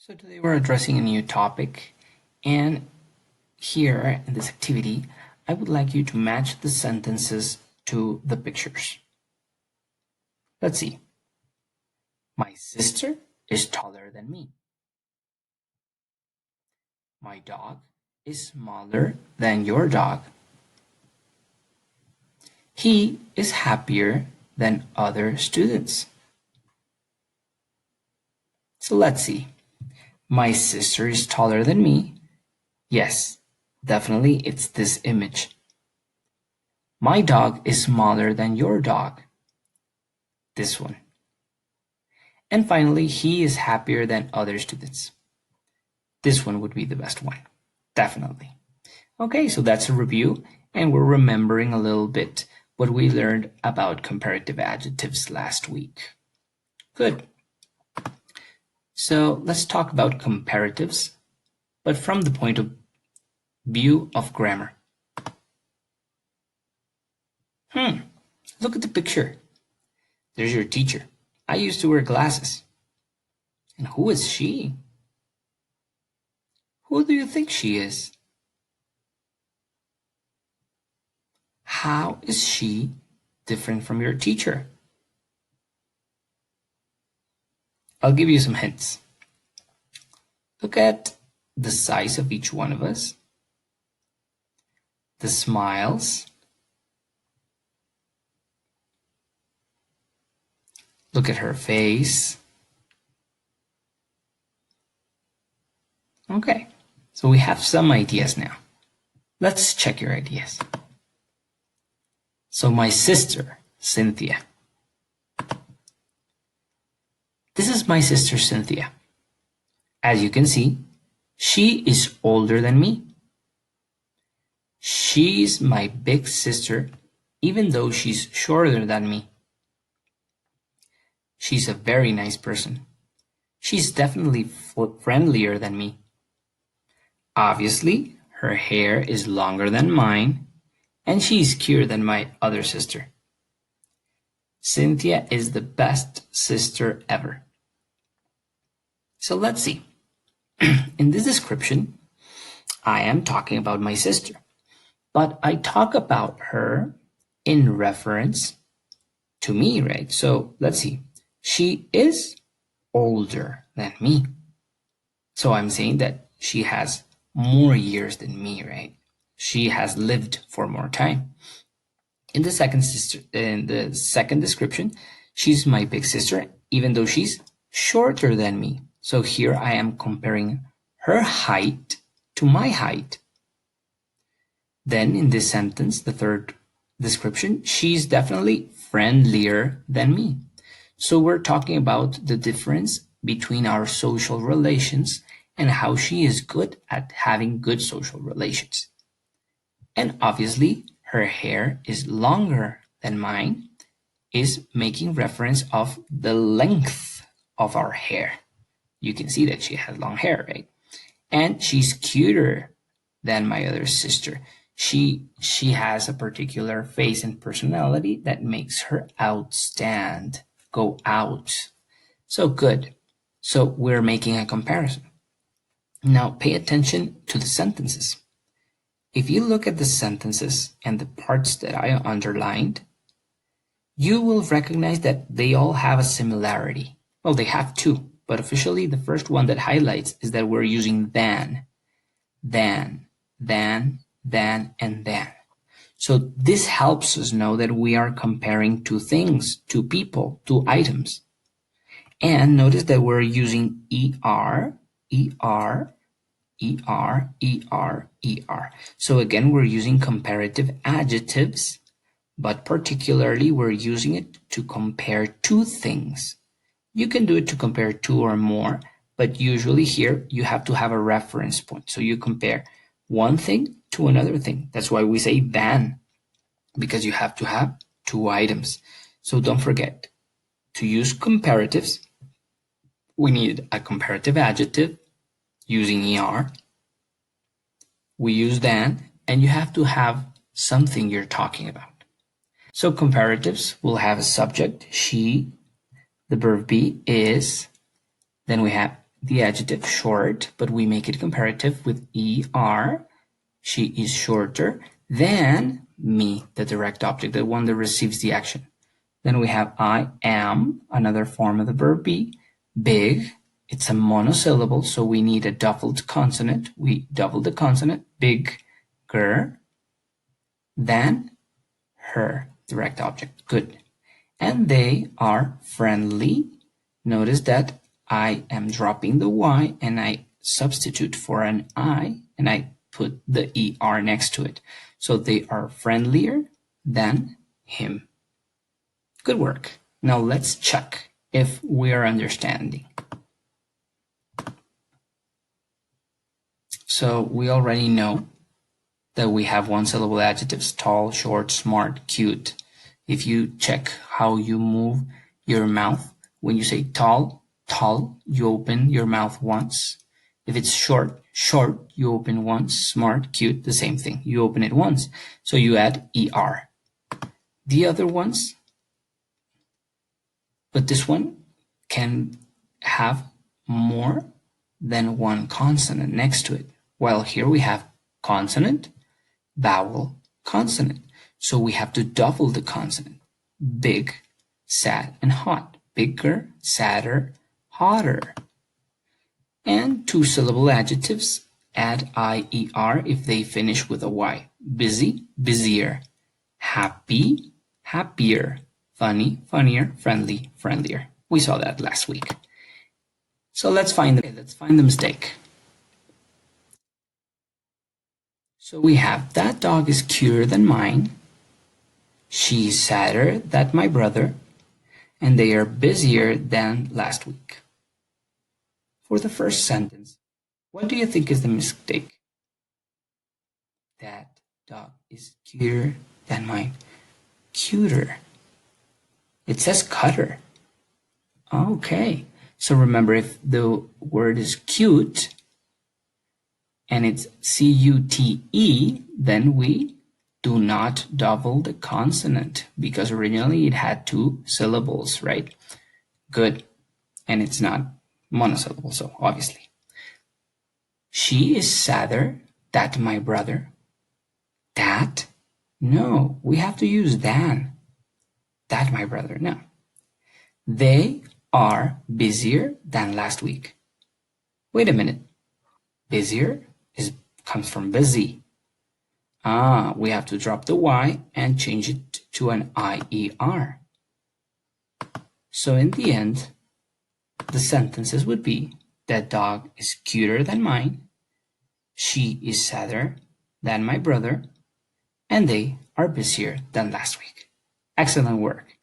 So today we're addressing a new topic, and here in this activity, I would like you to match the sentences to the pictures. Let's see. My sister is taller than me. My dog is smaller than your dog. He is happier than other students. So let's see. My sister is taller than me. Yes, definitely it's this image. My dog is smaller than your dog. This one. And finally, he is happier than other students. This one would be the best one, definitely. Okay, so that's a review, and we're remembering a little bit what we learned about comparative adjectives last week. Good. So let's talk about comparatives, but from the point of view of grammar. Look at the picture. There's your teacher. I used to wear glasses. And who is she? Who do you think she is? How is she different from your teacher? I'll give you some hints. Look at the size of each one of us, the smiles. Look at her face. Okay, so we have some ideas now. Let's check your ideas. So my sister, Cynthia. This is my sister, Cynthia. As you can see, she is older than me. She's my big sister, even though she's shorter than me. She's a very nice person. She's definitely friendlier than me. Obviously, her hair is longer than mine, and she's cuter than my other sister. Cynthia is the best sister ever. So let's see. In this description, I am talking about my sister, but I talk about her in reference to me, right? So let's see. She is older than me. So I'm saying that she has more years than me, right? She has lived for more time. In the second description, she's my big sister, even though she's shorter than me. So here I am comparing her height to my height. Then in this sentence, the third description, she's definitely friendlier than me. So we're talking about the difference between our social relations and how she is good at having good social relations. And obviously, her hair is longer than mine, is making reference of the length of our hair. You can see that she has long hair, right? And she's cuter than my other sister. She has a particular face and personality that makes her outstand, go out. So good. So we're making a comparison. Now pay attention to the sentences. If you look at the sentences and the parts that I underlined, you will recognize that they all have a similarity. Well, they have two, but officially the first one that highlights is that we're using than, and than. So this helps us know that we are comparing two things, two people, two items. And notice that we're using ER. So again, we're using comparative adjectives, but particularly we're using it to compare two things. You can do it to compare two or more, but usually here you have to have a reference point. So you compare one thing to another thing. That's why we say than, because you have to have two items. So don't forget to use comparatives. We need a comparative adjective using ER. We use than, and you have to have something you're talking about. So comparatives will have a subject, she, the verb be, is, then we have the adjective short, but we make it comparative with er. She is shorter than me, the direct object, the one that receives the action. Then we have I am, another form of the verb be. Big, it's a monosyllable, so we need a doubled consonant. We double the consonant, bigger than her, direct object. Good. And they are friendly. Notice that I am dropping the Y and I substitute for an I and I put the ER next to it. So they are friendlier than him. Good work. Now let's check if we are understanding. So we already know that we have one syllable adjectives: tall, short, smart, cute. If you check how you move your mouth, when you say tall, tall, you open your mouth once. If it's short, short, you open once. Smart, cute, the same thing. You open it once. So you add ER. The other ones, but this one can have more than one consonant next to it. While here we have consonant, vowel, consonant. So we have to double the consonant. Big, sad, and hot. Bigger, sadder, hotter. And two syllable adjectives add IER if they finish with a Y. Busy, busier. Happy, happier. Funny, funnier. Friendly, friendlier. We saw that last week. So let's find the mistake. So we have that dog is cuter than mine. She's sadder than my brother. And they are busier than last week. For the first sentence, what do you think is the mistake? That dog is cuter than mine. Cuter. It says cutter. Okay. So remember, if the word is cute and it's C-U-T-E, then we do not double the consonant because originally it had two syllables, right? Good. And it's not monosyllable, so obviously. She is sadder than my brother. That? No, we have to use than. That my brother, no. They are busier than last week. Wait a minute. Busier comes from busy. We have to drop the Y and change it to an IER. So in the end, the sentences would be, that dog is cuter than mine. She is sadder than my brother. And they are busier than last week. Excellent work.